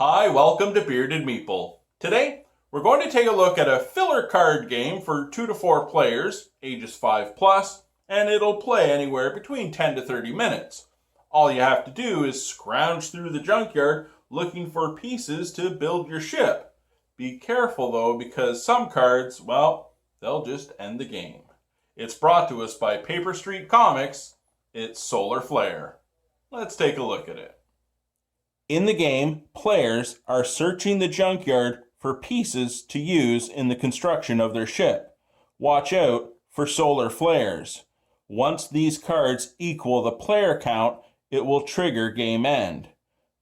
Hi, welcome to Bearded Meeple. Today, we're going to take a look at a filler card game for 2 to 4 players, ages 5 plus, and it'll play anywhere between 10 to 30 minutes. All you have to do is scrounge through the junkyard looking for pieces to build your ship. Be careful though, because some cards, well, they'll just end the game. It's brought to us by Paper Street Comics. It's Solar Flare. Let's take a look at it. In the game, players are searching the junkyard for pieces to use in the construction of their ship. Watch out for solar flares. Once these cards equal the player count, it will trigger game end.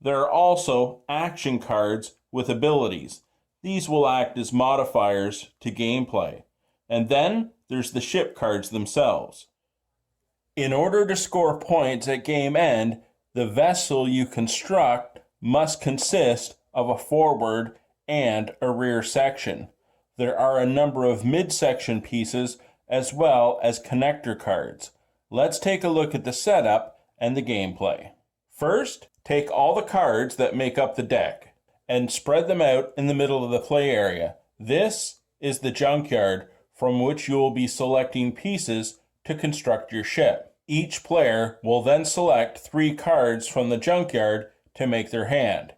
There are also action cards with abilities. These will act as modifiers to gameplay. And then there's the ship cards themselves. In order to score points at game end, the vessel you construct must consist of a forward and a rear section. There are a number of midsection pieces as well as connector cards. Let's take a look at the setup and the gameplay. First, take all the cards that make up the deck and spread them out in the middle of the play area. This is the junkyard from which you will be selecting pieces to construct your ship. Each player will then select 3 cards from the junkyard to make their hand.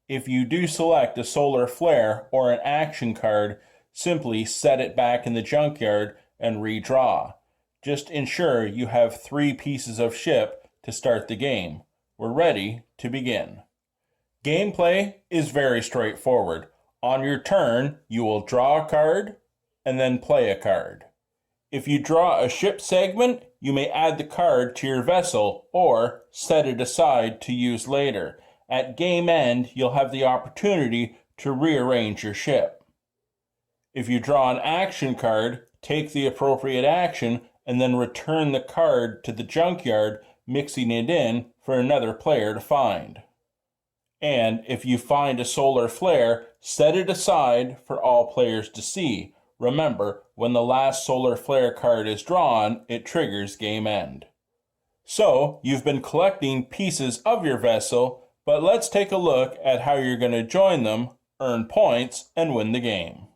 If you do select a solar flare or an action card, simply set it back in the junkyard and redraw. Just ensure you have 3 pieces of ship to start the game. We're ready to begin. Gameplay is very straightforward. On your turn, you will draw a card and then play a card. If you draw a ship segment, you may add the card to your vessel or set it aside to use later. At game end, you'll have the opportunity to rearrange your ship. If you draw an action card, take the appropriate action and then return the card to the junkyard, mixing it in for another player to find. And if you find a solar flare, set it aside for all players to see. Remember, when the last solar flare card is drawn, it triggers game end. So, you've been collecting pieces of your vessel, but let's take a look at how you're going to join them, earn points, and win the game.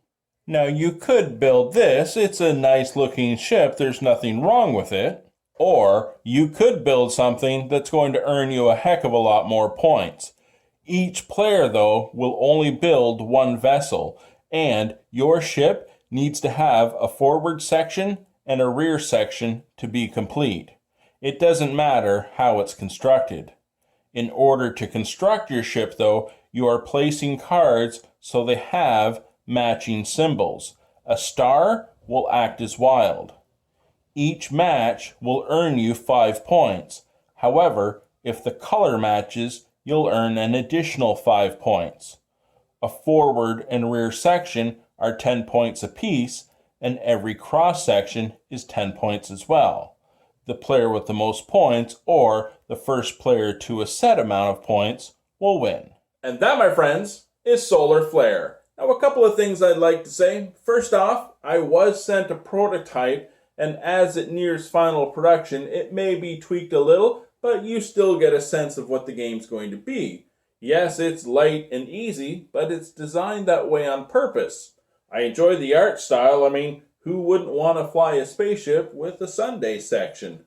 Now, you could build this. It's a nice looking ship. There's nothing wrong with it. Or you could build something that's going to earn you a heck of a lot more points. Each player, though, will only build one vessel, and your ship needs to have a forward section and a rear section to be complete. It doesn't matter how it's constructed. In order to construct your ship, though, you are placing cards so they have matching symbols. A star will act as wild. Each match will earn you 5 points. However, if the color matches, you'll earn an additional 5 points. A forward and rear section are 10 points apiece, and every cross section is 10 points as well. The player with the most points, or the first player to a set amount of points, will win. And that, my friends, is Solar Flare. Now, a couple of things I'd like to say. First off, I was sent a prototype, and as it nears final production, it may be tweaked a little, but you still get a sense of what the game's going to be. Yes, it's light and easy, but it's designed that way on purpose. I enjoy the art style. I mean, who wouldn't want to fly a spaceship with a Sunday section?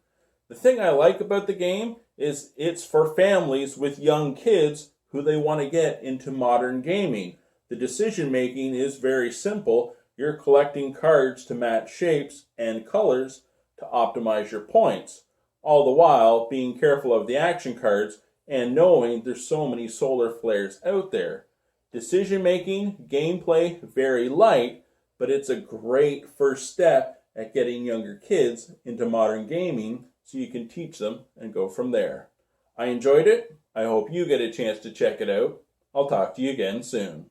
The thing I like about the game is it's for families with young kids who they want to get into modern gaming. The decision making is very simple. You're collecting cards to match shapes and colors to optimize your points, all the while being careful of the action cards and knowing there's so many solar flares out there. Decision making, gameplay, very light, but it's a great first step at getting younger kids into modern gaming so you can teach them and go from there. I enjoyed it. I hope you get a chance to check it out. I'll talk to you again soon.